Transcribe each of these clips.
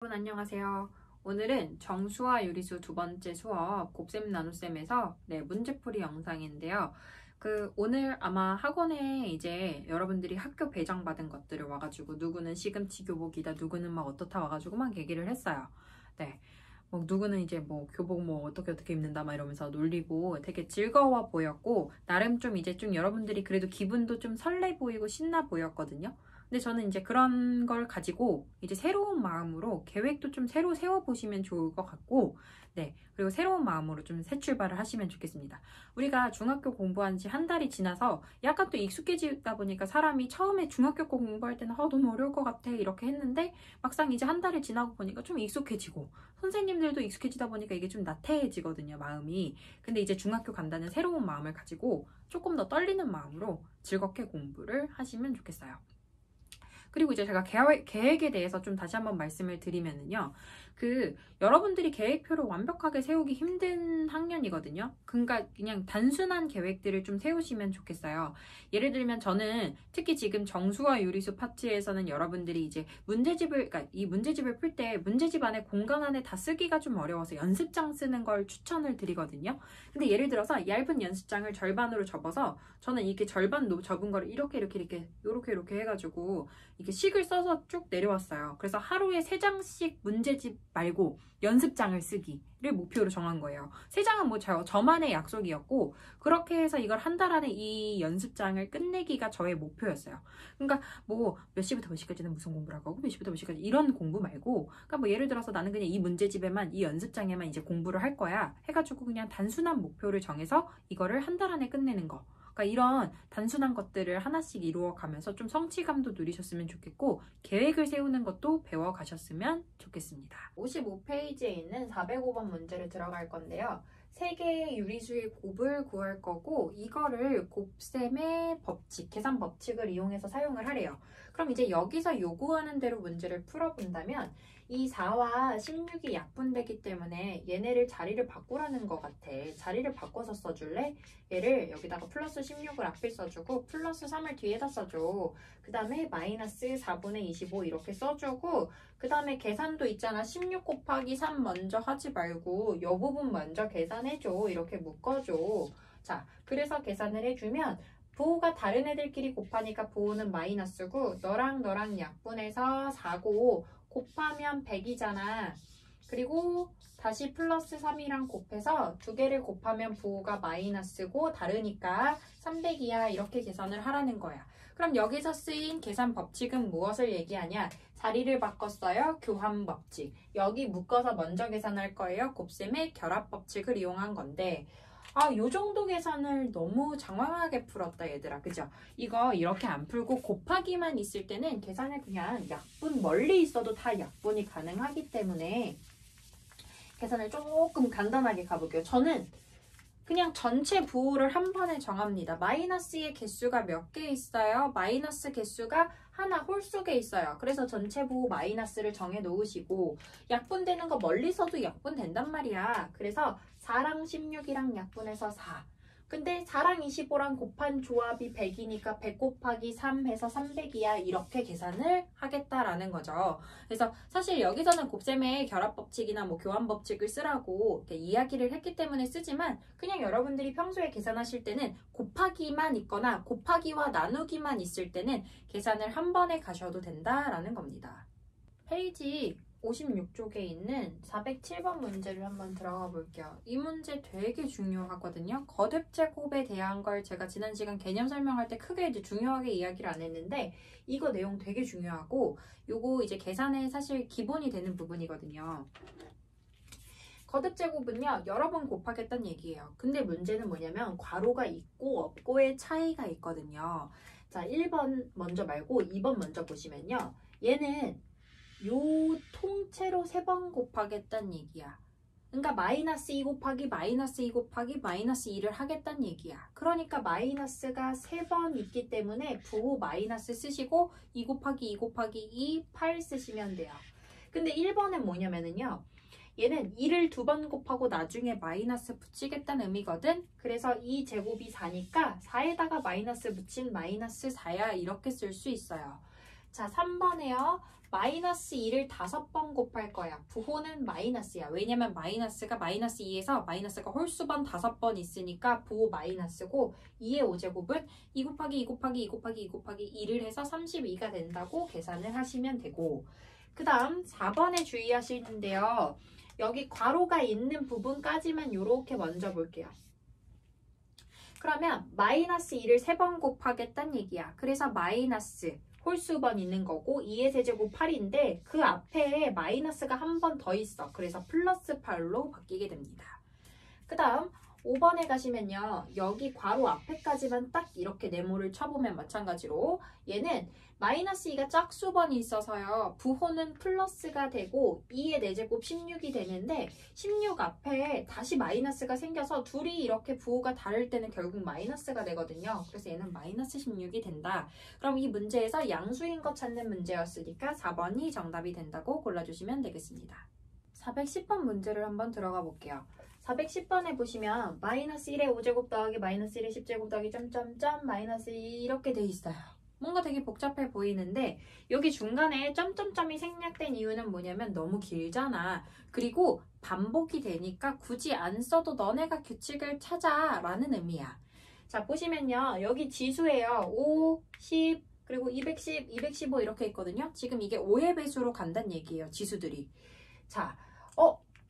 여러분 안녕하세요. 오늘은 정수와 유리수 두 번째 수업 곱셈 나눗셈에서 문제풀이 영상인데요. 오늘 아마 학원에 이제 여러분들이 학교 배정받은 것들을 와가지고 누구는 시금치 교복이다, 누구는 막 어떻다 와가지고 막 얘기를 했어요. 뭐 누구는 이제 뭐 교복 뭐 어떻게 입는다 막 이러면서 놀리고 되게 즐거워 보였고, 나름 좀 이제 좀 여러분들이 그래도 기분도 좀 설레 보이고 신나 보였거든요. 근데 저는 이제 그런 걸 가지고 이제 새로운 마음으로 계획도 좀 새로 세워보시면 좋을 것 같고, 그리고 새로운 마음으로 좀 새 출발을 하시면 좋겠습니다. 우리가 중학교 공부한 지 한 달이 지나서 약간 또 익숙해지다 보니까 사람이 처음에 중학교 공부할 때는 너무 어려울 것 같아 이렇게 했는데, 막상 이제 한 달을 지나고 보니까 좀 익숙해지고 선생님들도 익숙해지다 보니까 이게 좀 나태해지거든요, 마음이. 근데 이제 중학교 간다는 새로운 마음을 가지고 조금 더 떨리는 마음으로 즐겁게 공부를 하시면 좋겠어요. 그리고 이제 제가 계획에 대해서 좀 다시 한번 말씀을 드리면은요. 여러분들이 계획표를 완벽하게 세우기 힘든 학년이거든요. 그러니까 그냥 단순한 계획들을 좀 세우시면 좋겠어요. 예를 들면 저는 특히 지금 정수와 유리수 파트에서는 여러분들이 이제 그러니까 이 문제집을 풀 때 문제집 안에 공간 안에 다 쓰기가 좀 어려워서 연습장 쓰는 걸 추천을 드리거든요. 근데 예를 들어서 얇은 연습장을 절반으로 접어서 저는 이렇게 절반 접은 거를 이렇게 해가지고 이게 식을 써서 쭉 내려왔어요. 그래서 하루에 3장씩 문제집 말고 연습장을 쓰기를 목표로 정한 거예요. 3장은 뭐 저만의 약속이었고, 그렇게 해서 이걸 한 달 안에 이 연습장을 끝내기가 저의 목표였어요. 그러니까 뭐 몇 시부터 몇 시까지는 무슨 공부를 하고 몇 시부터 몇 시까지 이런 공부 말고, 그러니까 뭐 예를 들어서 나는 그냥 이 문제집에만, 이 연습장에만 이제 공부를 할 거야 해가지고 그냥 단순한 목표를 정해서 이거를 한 달 안에 끝내는 거. 그러니까 이런 단순한 것들을 하나씩 이루어가면서 좀 성취감도 누리셨으면 좋겠고, 계획을 세우는 것도 배워가셨으면 좋겠습니다. 55페이지에 있는 405번 문제를 들어갈 건데요. 3개의 유리수의 곱을 구할 거고, 이거를 곱셈의 법칙, 계산 법칙을 이용해서 사용을 하래요. 그럼 이제 여기서 요구하는 대로 문제를 풀어본다면 이 4와 16이 약분되기 때문에 얘네를 자리를 바꾸라는 것 같아. 자리를 바꿔서 써줄래? 얘를 여기다가 플러스 16을 앞에 써주고 플러스 3을 뒤에다 써줘. 그 다음에 마이너스 4분의 25 이렇게 써주고, 그 다음에 계산도 있잖아. 16 곱하기 3 먼저 하지 말고 이 부분 먼저 계산해줘. 이렇게 묶어줘. 자, 그래서 계산을 해주면 부호가 다른 애들끼리 곱하니까 부호는 마이너스고, 너랑 약분해서 4고 곱하면 100이잖아. 그리고 다시 플러스 3이랑 곱해서 두 개를 곱하면 부호가 마이너스고 다르니까 300이야. 이렇게 계산을 하라는 거야. 그럼 여기서 쓰인 계산 법칙은 무엇을 얘기하냐? 자리를 바꿨어요. 교환 법칙. 여기 묶어서 먼저 계산할 거예요. 곱셈의 결합 법칙을 이용한 건데, 요 정도 계산을 너무 장황하게 풀었다 얘들아, 그죠? 이거 이렇게 안 풀고 곱하기만 있을 때는 계산을 그냥 약분, 멀리 있어도 다 약분이 가능하기 때문에 계산을 조금 간단하게 가볼게요. 저는 그냥 전체 부호를 한 번에 정합니다. 마이너스의 개수가 몇 개 있어요? 마이너스 개수가 하나 홀 속에 있어요. 그래서 전체 부호 마이너스를 정해 놓으시고, 약분되는 거 멀리서도 약분된단 말이야. 그래서 4랑 16이랑 약분해서 4. 근데 4랑 25랑 곱한 조합이 100이니까 100 곱하기 3 해서 300이야. 이렇게 계산을 하겠다라는 거죠. 그래서 사실 여기서는 곱셈의 결합법칙이나 뭐 교환법칙을 쓰라고 이렇게 이야기를 했기 때문에 쓰지만, 그냥 여러분들이 평소에 계산하실 때는 곱하기만 있거나 곱하기와 나누기만 있을 때는 계산을 한 번에 가셔도 된다라는 겁니다. 페이지 56쪽에 있는 407번 문제를 한번 들어가 볼게요. 이 문제 되게 중요하거든요. 거듭제곱에 대한 걸 제가 지난 시간 개념 설명할 때 크게 이제 중요하게 이야기를 안 했는데, 이거 내용 되게 중요하고 요거 이제 계산의 사실 기본이 되는 부분이거든요. 거듭제곱은요, 여러 번 곱하겠다는 얘기예요. 근데 문제는 뭐냐면 괄호가 있고 없고의 차이가 있거든요. 자, 1번 먼저 말고 2번 먼저 보시면요. 얘는 요 통째로 3번 곱하겠다는 얘기야. 그러니까 마이너스 2 곱하기 마이너스 2 곱하기 마이너스 2를 하겠다는 얘기야. 그러니까 마이너스가 3번 있기 때문에 부호 마이너스 쓰시고 2 곱하기 2 곱하기 2, 8 쓰시면 돼요. 근데 1번은 뭐냐면은요, 얘는 2를 2번 곱하고 나중에 마이너스 붙이겠다는 의미거든. 그래서 이 제곱이 4니까 4에다가 마이너스 붙인 마이너스 4야. 이렇게 쓸 수 있어요. 자, 3번에요. 마이너스 2를 5번 곱할 거야. 부호는 마이너스야. 왜냐면 마이너스가 마이너스 2에서 마이너스가 홀수번 5번 있으니까 부호 마이너스고 2의 5제곱은 2 곱하기 2 곱하기 2 곱하기 2 곱하기 2를 해서 32가 된다고 계산을 하시면 되고 그 다음 4번에 주의하시는데요. 여기 괄호가 있는 부분까지만 이렇게 먼저 볼게요. 그러면 마이너스 2를 3번 곱하겠다는 얘기야. 그래서 마이너스 홀수번 있는 거고 2의 세제곱 8인데 그 앞에 마이너스가 한 번 더 있어. 그래서 플러스 8로 바뀌게 됩니다. 그 다음 5번에 가시면요. 여기 괄호 앞에까지만 딱 이렇게 네모를 쳐보면 마찬가지로 얘는 마이너스 2가 짝수번이 있어서요. 부호는 플러스가 되고 2의 4제곱 16이 되는데 16 앞에 다시 마이너스가 생겨서 둘이 이렇게 부호가 다를 때는 결국 마이너스가 되거든요. 그래서 얘는 마이너스 16이 된다. 그럼 이 문제에서 양수인 것 찾는 문제였으니까 4번이 정답이 된다고 골라주시면 되겠습니다. 410번 문제를 한번 들어가 볼게요. 410번에 보시면 마이너스 1의 5제곱 더하기 마이너스 1의 10제곱 더하기 점점점 마이너스 2 이렇게 돼 있어요. 뭔가 되게 복잡해 보이는데 여기 중간에 점점점이 생략된 이유는 뭐냐면 너무 길잖아. 그리고 반복이 되니까 굳이 안 써도 너네가 규칙을 찾아 라는 의미야. 자 보시면요. 여기 지수예요. 5, 10, 그리고 210, 215 이렇게 있거든요. 지금 이게 5의 배수로 간다는 얘기예요. 지수들이. 자,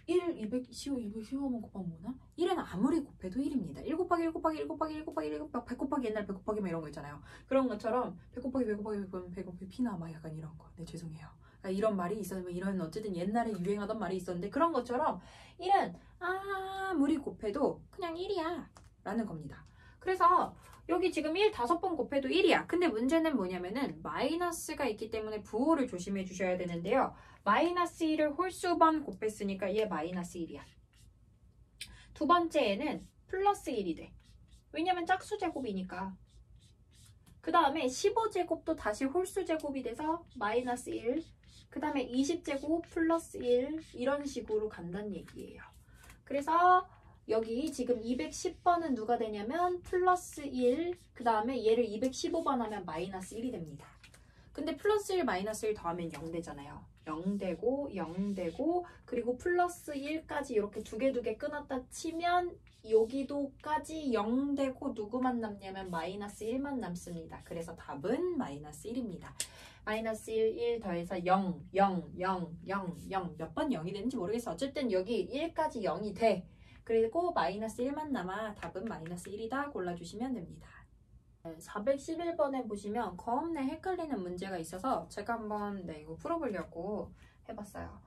1, 215, 215만 곱하면 뭐나? 1은 아무리 곱해도 1입니다. 1 곱하기 1 곱하기 1 곱하기 1 곱하기 1 곱하기 100 곱하기 옛날 100 곱하기 막 이런 거 있잖아요. 그런 것처럼 100 곱하기 100 곱하기 100 곱하기 피나 막 약간 이런 거. 네, 죄송해요. 그러니까 이런 말이 있었는데 이런 어쨌든 옛날에 유행하던 말이 있었는데 그런 것처럼 1은 아무리 곱해도 그냥 1이야 라는 겁니다. 그래서 여기 지금 1 5번 곱해도 1이야. 근데 문제는 뭐냐면은 마이너스가 있기 때문에 부호를 조심해 주셔야 되는데요. 마이너스 1을 홀수번 곱했으니까 얘 마이너스 1이야. 두 번째에는 플러스 1이 돼. 왜냐면 짝수제곱이니까. 그 다음에 15제곱도 다시 홀수제곱이 돼서 마이너스 1. 그 다음에 20제곱 플러스 1 이런 식으로 간다는 얘기예요. 그래서 여기 지금 210번은 누가 되냐면 플러스 1, 그 다음에 얘를 215번 하면 마이너스 1이 됩니다. 근데 플러스 1, 마이너스 1 더하면 0 되잖아요. 0 되고 0 되고 그리고 플러스 1까지 이렇게 두 개 끊었다 치면 여기도까지 0 되고 누구만 남냐면 마이너스 1만 남습니다. 그래서 답은 마이너스 1입니다. 마이너스 1, 1 더해서 0, 0, 0, 0, 0 몇 번 0이 되는지 모르겠어. 어쨌든 여기 1까지 0이 돼. 그리고 마이너스 1만 남아 답은 마이너스 1이다 골라주시면 됩니다. 411번에 보시면 겁내 헷갈리는 문제가 있어서 제가 한번 이거 풀어보려고 해봤어요.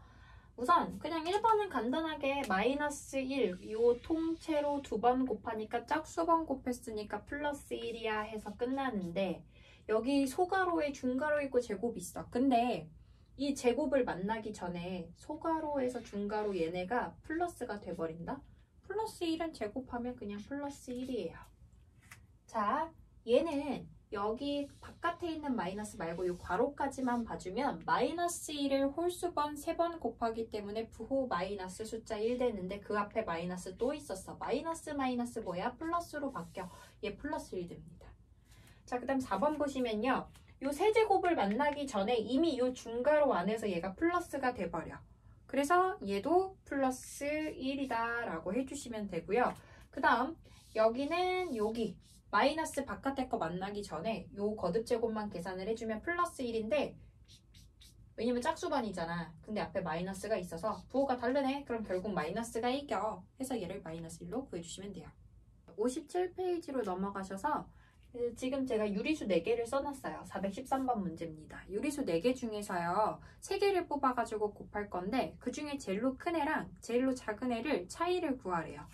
우선 그냥 1번은 간단하게 마이너스 1 이 통째로 2번 곱하니까 짝수번 곱했으니까 플러스 1이야 해서 끝나는데 여기 소가로에 중가로 있고 제곱이 있어. 근데 이 제곱을 만나기 전에 소가로에서 중가로 얘네가 플러스가 돼버린다? 플러스 1은 제곱하면 그냥 플러스 1이에요. 자, 얘는 여기 바깥에 있는 마이너스 말고 이 괄호까지만 봐주면 마이너스 1을 홀수번 3번 곱하기 때문에 부호 마이너스 숫자 1 되는데 그 앞에 마이너스 또 있었어. 마이너스 마이너스 뭐야? 플러스로 바뀌어. 얘 플러스 1 됩니다. 자, 그 다음 4번 보시면요. 요 세제곱을 만나기 전에 이미 요 중괄호 안에서 얘가 플러스가 돼버려. 그래서 얘도 플러스 1이다 라고 해주시면 되고요. 그 다음 여기는 여기 마이너스 바깥에 거 만나기 전에 요 거듭제곱만 계산을 해주면 플러스 1인데 왜냐면 짝수반이잖아. 근데 앞에 마이너스가 있어서 부호가 다르네. 그럼 결국 마이너스가 이겨. 해서 얘를 마이너스 1로 구해주시면 돼요. 57페이지로 넘어가셔서 지금 제가 유리수 4개를 써놨어요. 413번 문제입니다. 유리수 4개 중에서요. 3개를 뽑아가지고 곱할 건데 그 중에 제일로 큰 애랑 제일로 작은 애를 차이를 구하래요.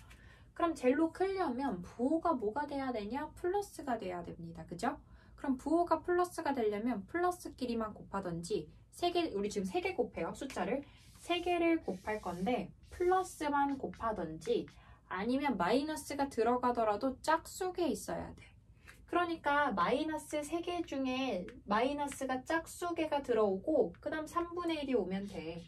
그럼 제일로 크려면 부호가 뭐가 돼야 되냐? 플러스가 돼야 됩니다. 그죠? 그럼 부호가 플러스가 되려면 플러스끼리만 곱하던지 3개, 우리 지금 3개 곱해요. 숫자를 3개를 곱할 건데 플러스만 곱하던지 아니면 마이너스가 들어가더라도 짝수게 있어야 돼. 그러니까 마이너스 3개 중에 마이너스가 짝수개가 들어오고 그 다음 3분의 1이 오면 돼.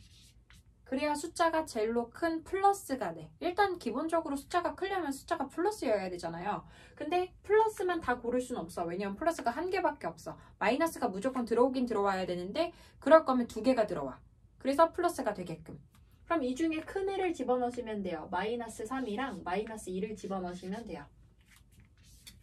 그래야 숫자가 제일로 큰 플러스가 돼. 일단 기본적으로 숫자가 크려면 숫자가 플러스여야 되잖아요. 근데 플러스만 다 고를 수는 없어. 왜냐면 플러스가 한 개밖에 없어. 마이너스가 무조건 들어오긴 들어와야 되는데 그럴 거면 두 개가 들어와. 그래서 플러스가 되게끔. 그럼 이 중에 큰 애를 집어넣으시면 돼요. 마이너스 3이랑 마이너스 2를 집어넣으시면 돼요.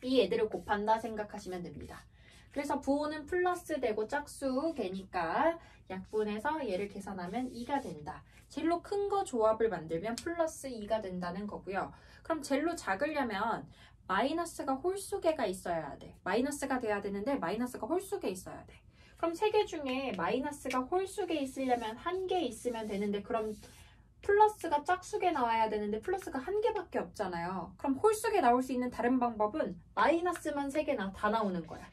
이 애들을 곱한다 생각하시면 됩니다. 그래서 부호는 플러스 되고 짝수 개니까 약분해서 얘를 계산하면 2가 된다. 제일로 큰 거 조합을 만들면 플러스 2가 된다는 거고요. 그럼 제일로 작으려면 마이너스가 홀수개가 있어야 돼. 마이너스가 돼야 되는데 마이너스가 홀수개 있어야 돼. 그럼 세 개 중에 마이너스가 홀수개 있으려면 한 개 있으면 되는데 그럼 플러스가 짝수개 나와야 되는데 플러스가 한 개밖에 없잖아요. 그럼 홀수개 나올 수 있는 다른 방법은 마이너스만 3개나 다 나오는 거야.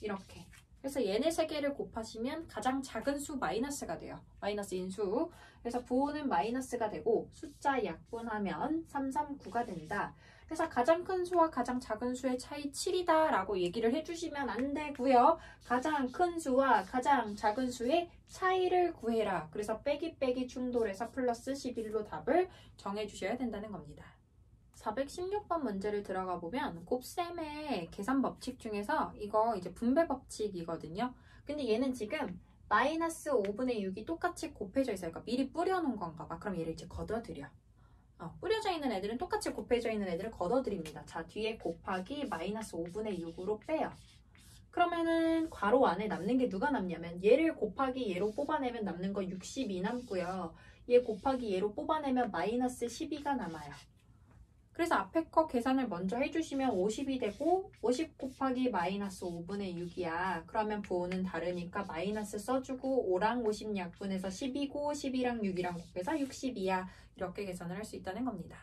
이렇게. 그래서 얘네 3개를 곱하시면 가장 작은 수 마이너스가 돼요. 마이너스인 수. 그래서 부호는 마이너스가 되고 숫자 약분하면 339가 된다. 그래서 가장 큰 수와 가장 작은 수의 차이 7이다 라고 얘기를 해주시면 안 되고요. 가장 큰 수와 가장 작은 수의 차이를 구해라. 그래서 빼기 충돌해서 플러스 11로 답을 정해주셔야 된다는 겁니다. 416번 문제를 들어가 보면 곱셈의 계산 법칙 중에서 이거 이제 분배 법칙이거든요. 근데 얘는 지금 마이너스 5분의 6이 똑같이 곱해져 있어요. 그러니까 미리 뿌려놓은 건가 봐. 그럼 얘를 이제 걷어들여. 뿌려져 있는 애들은 똑같이 곱해져 있는 애들을 걷어들입니다. 자, 뒤에 곱하기 마이너스 5분의 6으로 빼요. 그러면은 괄호 안에 남는 게 누가 남냐면 얘를 곱하기 얘로 뽑아내면 남는 거 60이 남고요. 얘 곱하기 얘로 뽑아내면 마이너스 12가 남아요. 그래서 앞에 거 계산을 먼저 해주시면 50이 되고 50 곱하기 마이너스 5분의 6이야. 그러면 부호는 다르니까 마이너스 써주고 5랑 50 약분해서 10이고 12랑 6이랑 곱해서 60이야. 이렇게 계산을 할 수 있다는 겁니다.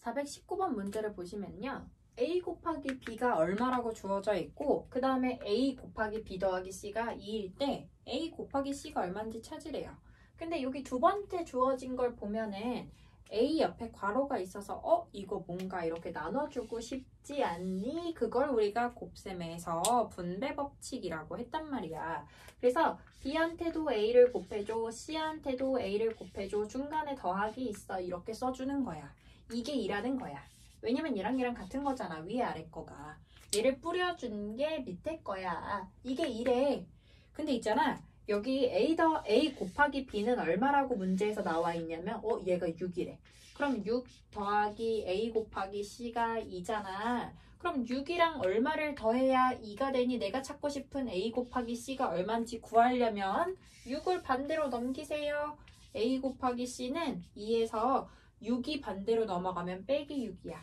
419번 문제를 보시면요. A 곱하기 B가 얼마라고 주어져 있고 그 다음에 A 곱하기 B 더하기 C가 2일 때 A 곱하기 C가 얼마인지 찾으래요. 근데 여기 두 번째 주어진 걸 보면은 A 옆에 괄호가 있어서 이거 뭔가 이렇게 나눠주고 싶지 않니? 그걸 우리가 곱셈에서 분배 법칙이라고 했단 말이야. 그래서 B한테도 A를 곱해줘, C한테도 A를 곱해줘, 중간에 더하기 있어 이렇게 써주는 거야. 이게 2라는 거야. 왜냐면 얘랑 같은 거잖아. 위에 아래 거가. 얘를 뿌려준 게 밑에 거야. 이게 2래. 근데 있잖아. 여기 A 곱하기 B는 얼마라고 문제에서 나와 있냐면 얘가 6이래. 그럼 6 더하기 A 곱하기 C가 2잖아. 그럼 6이랑 얼마를 더해야 2가 되니 내가 찾고 싶은 A 곱하기 C가 얼마인지 구하려면 6을 반대로 넘기세요. A 곱하기 C는 2에서 6이 반대로 넘어가면 빼기 6이야.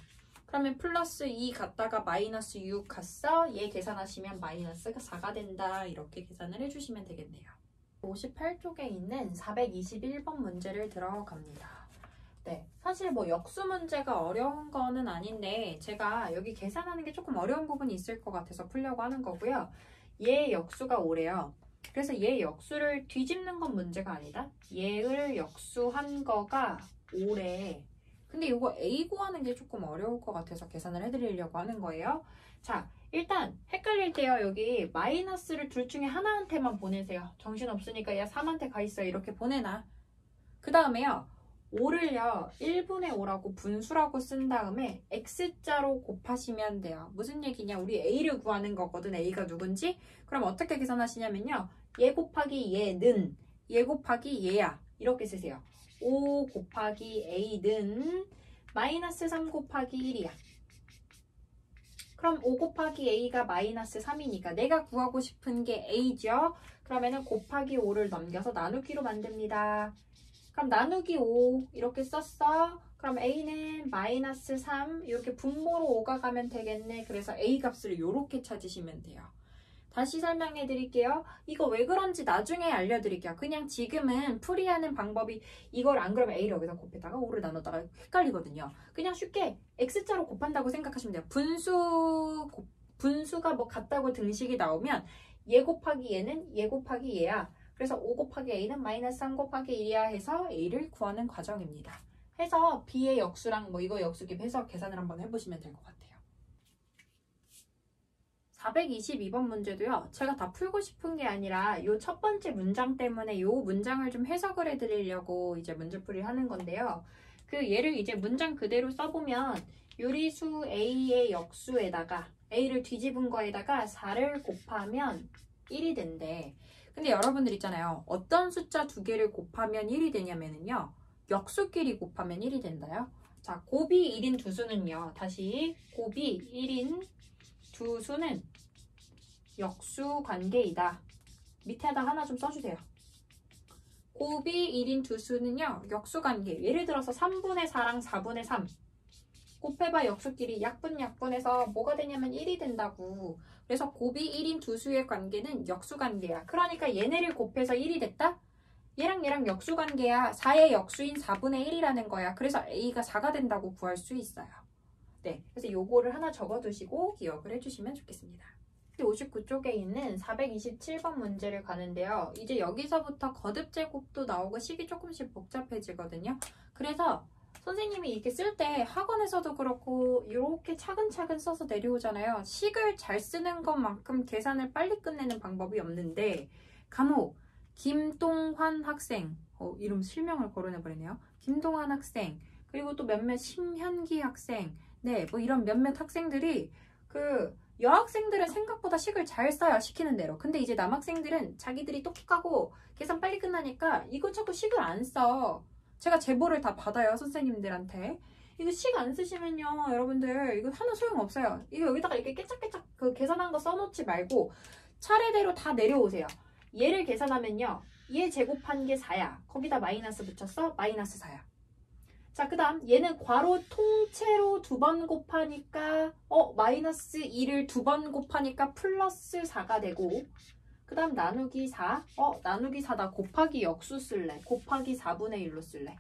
그러면 플러스 2 갔다가 마이너스 6 갔어. 얘 계산하시면 마이너스가 4가 된다. 이렇게 계산을 해주시면 되겠네요. 58쪽에 있는 421번 문제를 들어갑니다. 네, 사실 뭐 역수 문제가 어려운 거는 아닌데 제가 여기 계산하는 게 조금 어려운 부분이 있을 것 같아서 풀려고 하는 거고요. 얘 역수가 5래요. 그래서 얘 역수를 뒤집는 건 문제가 아니다. 얘를 역수한 거가 5래. 근데 이거 A 구하는 게 조금 어려울 것 같아서 계산을 해드리려고 하는 거예요. 자, 일단 헷갈릴 때요. 여기 마이너스를 둘 중에 하나한테만 보내세요. 정신없으니까 야 3한테 가 있어 이렇게 보내놔. 그 다음에요. 5를요. 1분의 5라고 분수라고 쓴 다음에 X자로 곱하시면 돼요. 무슨 얘기냐? 우리 A를 구하는 거거든. A가 누군지? 그럼 어떻게 계산하시냐면요. 얘 곱하기 얘는 얘 곱하기 얘야. 이렇게 쓰세요. 5 곱하기 A는 마이너스 3 곱하기 1이야. 그럼 5 곱하기 A가 마이너스 3이니까 내가 구하고 싶은 게 A죠. 그러면은 곱하기 5를 넘겨서 나누기로 만듭니다. 그럼 나누기 5 이렇게 썼어. 그럼 A는 마이너스 3 이렇게 분모로 5가 가면 되겠네. 그래서 A 값을 이렇게 찾으시면 돼요. 다시 설명해 드릴게요. 이거 왜 그런지 나중에 알려드릴게요. 그냥 지금은 풀이하는 방법이 이걸 안 그러면 A를 여기다 곱했다가 5를 나눴다가 헷갈리거든요. 그냥 쉽게 X자로 곱한다고 생각하시면 돼요. 분수가 뭐 같다고 등식이 나오면 얘 곱하기 얘는 얘 곱하기 얘야. 그래서 5 곱하기 A는 마이너스 3 곱하기 1이야 해서 A를 구하는 과정입니다. 해서 B의 역수랑 뭐 이거 역수기 해서 계산을 한번 해보시면 될 것 같아요. 422번 문제도요. 제가 다 풀고 싶은 게 아니라 이 첫 번째 문장 때문에 이 문장을 좀 해석을 해드리려고 이제 문제풀이를 하는 건데요. 그 얘를 이제 문장 그대로 써보면 유리수 A의 역수에다가 A를 뒤집은 거에다가 4를 곱하면 1이 된대. 근데 여러분들 있잖아요. 어떤 숫자 두 개를 곱하면 1이 되냐면요. 역수끼리 곱하면 1이 된다요. 자, 곱이 1인 두 수는요. 다시 곱이 1인 두 수는 역수 관계이다. 밑에다 하나 좀 써주세요. 곱이 1인 두 수는요. 역수 관계. 예를 들어서 3분의 4랑 4분의 3. 곱해봐 역수끼리 약분해서 뭐가 되냐면 1이 된다고. 그래서 곱이 1인 두 수의 관계는 역수 관계야. 그러니까 얘네를 곱해서 1이 됐다? 얘랑 역수 관계야. 4의 역수인 4분의 1이라는 거야. 그래서 A가 4가 된다고 구할 수 있어요. 네, 그래서 요거를 하나 적어두시고 기억을 해주시면 좋겠습니다. 59쪽에 있는 427번 문제를 가는데요. 이제 여기서부터 거듭제곱도 나오고 식이 조금씩 복잡해지거든요. 그래서 선생님이 이렇게 쓸 때 학원에서도 그렇고 이렇게 차근차근 써서 내려오잖아요. 식을 잘 쓰는 것만큼 계산을 빨리 끝내는 방법이 없는데 간혹 김동환 학생, 이름 실명을 거론해버리네요. 김동환 학생, 그리고 또 몇몇 심현기 학생, 네, 뭐 이런 몇몇 학생들이 여학생들은 생각보다 식을 잘 써요. 시키는 대로. 근데 이제 남학생들은 자기들이 똑똑하고 계산 빨리 끝나니까 이것저것 식을 안 써. 제가 제보를 다 받아요. 선생님들한테. 이거 식 안 쓰시면요. 여러분들 이거 하나 소용없어요. 이거 여기다가 이렇게 깨짝깨짝 계산한 거 써놓지 말고 차례대로 다 내려오세요. 얘를 계산하면요. 얘 제곱한 게 4야. 거기다 마이너스 붙였어? 마이너스 4야. 자, 그 다음 얘는 괄호 통째로 2번 곱하니까 마이너스 2를 2번 곱하니까 플러스 4가 되고 그 다음 나누기 4 나누기 4다 곱하기 역수 쓸래? 곱하기 4분의 1로 쓸래?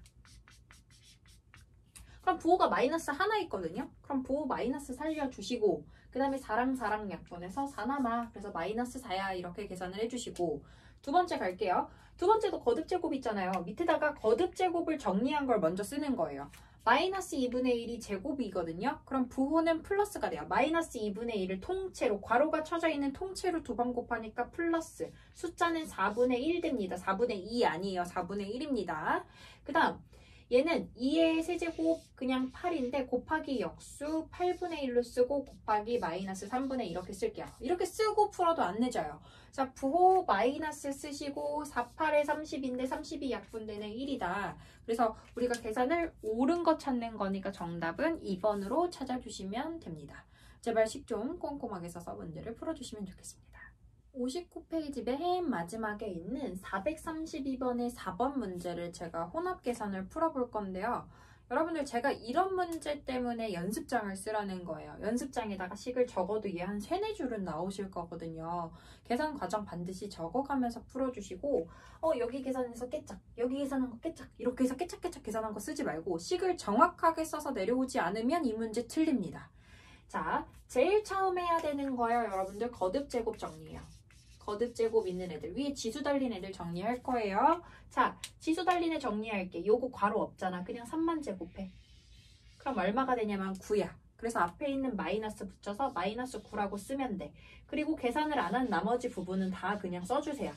그럼 부호가 마이너스 하나 있거든요. 그럼 부호 마이너스 살려주시고 그 다음에 4랑 약분해서 4 남아. 그래서 마이너스 4야 이렇게 계산을 해주시고 두 번째 갈게요. 두 번째도 거듭제곱 있잖아요. 밑에다가 거듭제곱을 정리한 걸 먼저 쓰는 거예요. 마이너스 2분의 1이 제곱이거든요. 그럼 부호는 플러스가 돼요. 마이너스 2분의 1을 통째로 괄호가 쳐져 있는 통째로 2번 곱하니까 플러스 숫자는 4분의 1 됩니다. 4분의 2 아니에요. 4분의 1입니다. 그 다음 얘는 2의 세제곱 그냥 8인데 곱하기 역수 8분의 1로 쓰고 곱하기 마이너스 3분의 1 이렇게 쓸게요. 이렇게 쓰고 풀어도 안 늦어요. 자, 부호 마이너스 쓰시고 4, 8에 30인데 30이 약분되는 1이다. 그래서 우리가 계산을 옳은 거 찾는 거니까 정답은 2번으로 찾아주시면 됩니다. 제발 식 좀 꼼꼼하게 써서 문제를 풀어주시면 좋겠습니다. 59페이지 맨 마지막에 있는 432번의 4번 문제를 제가 혼합 계산을 풀어볼 건데요. 여러분들 제가 이런 문제 때문에 연습장을 쓰라는 거예요. 연습장에다가 식을 적어도 얘 한 3, 4줄은 나오실 거거든요. 계산 과정 반드시 적어가면서 풀어주시고 여기 계산해서 깨짝, 여기 계산한 거 깨짝 이렇게 해서 깨짝깨짝 계산한 거 쓰지 말고 식을 정확하게 써서 내려오지 않으면 이 문제 틀립니다. 자, 제일 처음 해야 되는 거예요. 여러분들 거듭제곱 정리해요. 거듭제곱 있는 애들 위에 지수 달린 애들 정리할 거예요. 자, 지수 달린 애 정리할게. 요거 괄호 없잖아. 그냥 3만 제곱해. 그럼 얼마가 되냐면 9야. 그래서 앞에 있는 마이너스 붙여서 마이너스 9라고 쓰면 돼. 그리고 계산을 안 한 나머지 부분은 다 그냥 써주세요.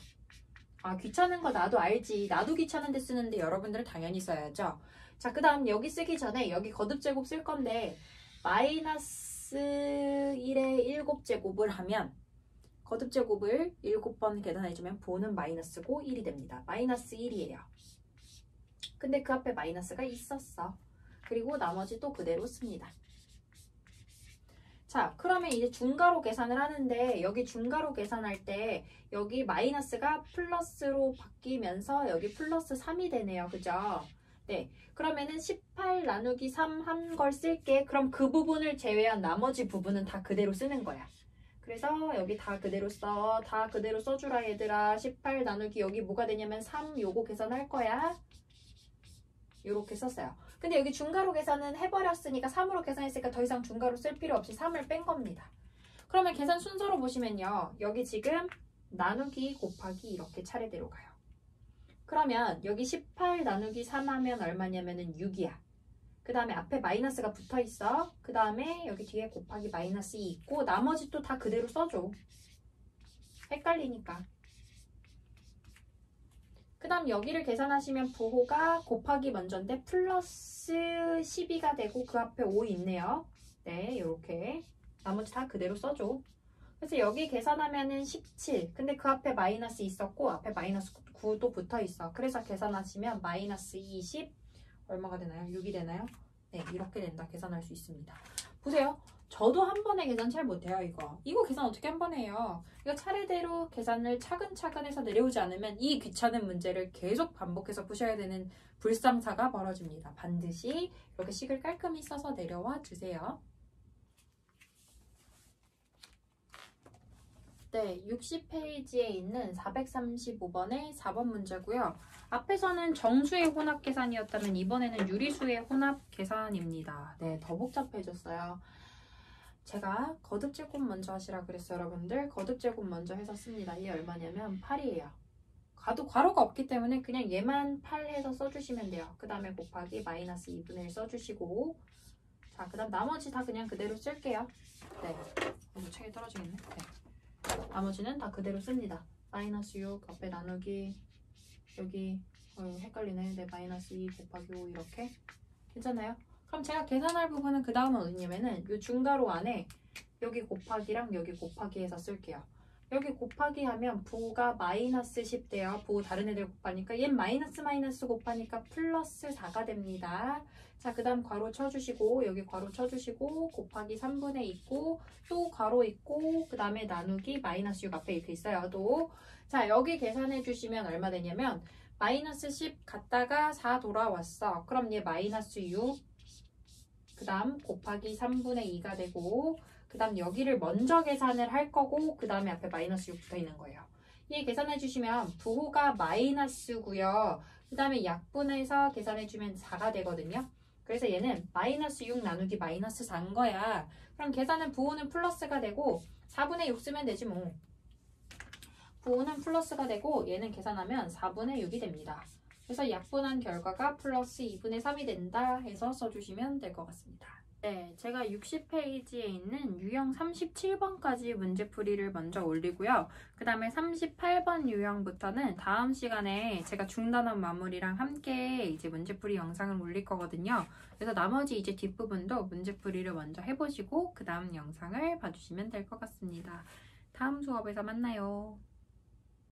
아, 귀찮은 거 나도 알지. 나도 귀찮은데 쓰는데 여러분들은 당연히 써야죠. 자, 그 다음 여기 쓰기 전에 여기 거듭제곱 쓸 건데 마이너스 1의 7제곱을 하면 거듭제곱을 7번 계산해주면 부호는 마이너스고 1이 됩니다. 마이너스 1이에요. 근데 그 앞에 마이너스가 있었어. 그리고 나머지 또 그대로 씁니다. 자, 그러면 이제 중괄호 계산을 하는데 여기 중괄호 계산할 때 여기 마이너스가 플러스로 바뀌면서 여기 플러스 3이 되네요. 그죠? 네, 그러면은 18 나누기 3 한 걸 쓸게. 그럼 그 부분을 제외한 나머지 부분은 다 그대로 쓰는 거야. 그래서 여기 다 그대로 써. 다 그대로 써주라 얘들아. 18 나누기 여기 뭐가 되냐면 3 요거 계산할 거야. 요렇게 썼어요. 근데 여기 중괄호 계산은 해버렸으니까 3으로 계산했으니까 더 이상 중괄호 쓸 필요 없이 3을 뺀 겁니다. 그러면 계산 순서로 보시면요. 여기 지금 나누기 곱하기 이렇게 차례대로 가요. 그러면 여기 18 나누기 3 하면 얼마냐면은 6이야. 그 다음에 앞에 마이너스가 붙어 있어. 그 다음에 여기 뒤에 곱하기 마이너스 2 있고 나머지 또 다 그대로 써줘. 헷갈리니까. 그 다음 여기를 계산하시면 부호가 곱하기 먼저인데 플러스 12가 되고 그 앞에 5 있네요. 네, 이렇게 나머지 다 그대로 써줘. 그래서 여기 계산하면은 17. 근데 그 앞에 마이너스 있었고 앞에 마이너스 9도 붙어 있어. 그래서 계산하시면 마이너스 20 얼마가 되나요? 6이 되나요? 네, 이렇게 된다. 계산할 수 있습니다. 보세요. 저도 한 번에 계산 잘 못해요, 이거. 이거 계산 어떻게 한 번에 해요? 이거 차례대로 계산을 차근차근 해서 내려오지 않으면 이 귀찮은 문제를 계속 반복해서 푸셔야 되는 불상사가 벌어집니다. 반드시 이렇게 식을 깔끔히 써서 내려와 주세요. 네, 60페이지에 있는 435번의 4번 문제고요. 앞에서는 정수의 혼합 계산이었다면 이번에는 유리수의 혼합 계산입니다. 네, 더 복잡해졌어요. 제가 거듭제곱 먼저 하시라 그랬어요, 여러분들. 거듭제곱 먼저 해서 씁니다. 이게 얼마냐면 8이에요. 괄호가 없기 때문에 그냥 얘만 8 해서 써주시면 돼요. 그 다음에 곱하기 마이너스 2분의 1 써주시고 자, 그 다음 나머지 다 그냥 그대로 쓸게요. 네, 이거 책이 떨어지겠네. 네. 나머지는 다 그대로 씁니다. 마이너스 6 앞에 나누기 여기 헷갈리네. 네, 마이너스 2 곱하기 5 이렇게 괜찮아요? 그럼 제가 계산할 부분은 그 다음은 어디냐면은 이 중괄호 안에 여기 곱하기랑 여기 곱하기 해서 쓸게요. 여기 곱하기 하면 부가 마이너스 10 돼요. 부 다른 애들 곱하니까 얘 마이너스 곱하니까 플러스 4가 됩니다. 자, 그 다음 괄호 쳐주시고 여기 괄호 쳐주시고 곱하기 3분의 2 있고 또 괄호 있고 그 다음에 나누기 마이너스 6 앞에 이렇게 있어요. 또 자, 여기 계산해 주시면 얼마 되냐면 마이너스 10 갔다가 4 돌아왔어. 그럼 얘 마이너스 6 그 다음 곱하기 3분의 2가 되고 그 다음 여기를 먼저 계산을 할 거고 그 다음에 앞에 마이너스 6 붙어 있는 거예요. 얘 계산해 주시면 부호가 마이너스고요. 그 다음에 약분해서 계산해 주면 4가 되거든요. 그래서 얘는 마이너스 6 나누기 마이너스 4인 거야. 그럼 계산은 부호는 플러스가 되고 4분의 6 쓰면 되지 뭐. 부호는 플러스가 되고 얘는 계산하면 4분의 6이 됩니다. 그래서 약분한 결과가 플러스 2분의 3이 된다 해서 써주시면 될 것 같습니다. 네, 제가 60페이지에 있는 유형 37번까지 문제풀이를 먼저 올리고요. 그 다음에 38번 유형부터는 다음 시간에 제가 중단원 마무리랑 함께 이제 문제풀이 영상을 올릴 거거든요. 그래서 나머지 이제 뒷부분도 문제풀이를 먼저 해보시고 그 다음 영상을 봐주시면 될 것 같습니다. 다음 수업에서 만나요.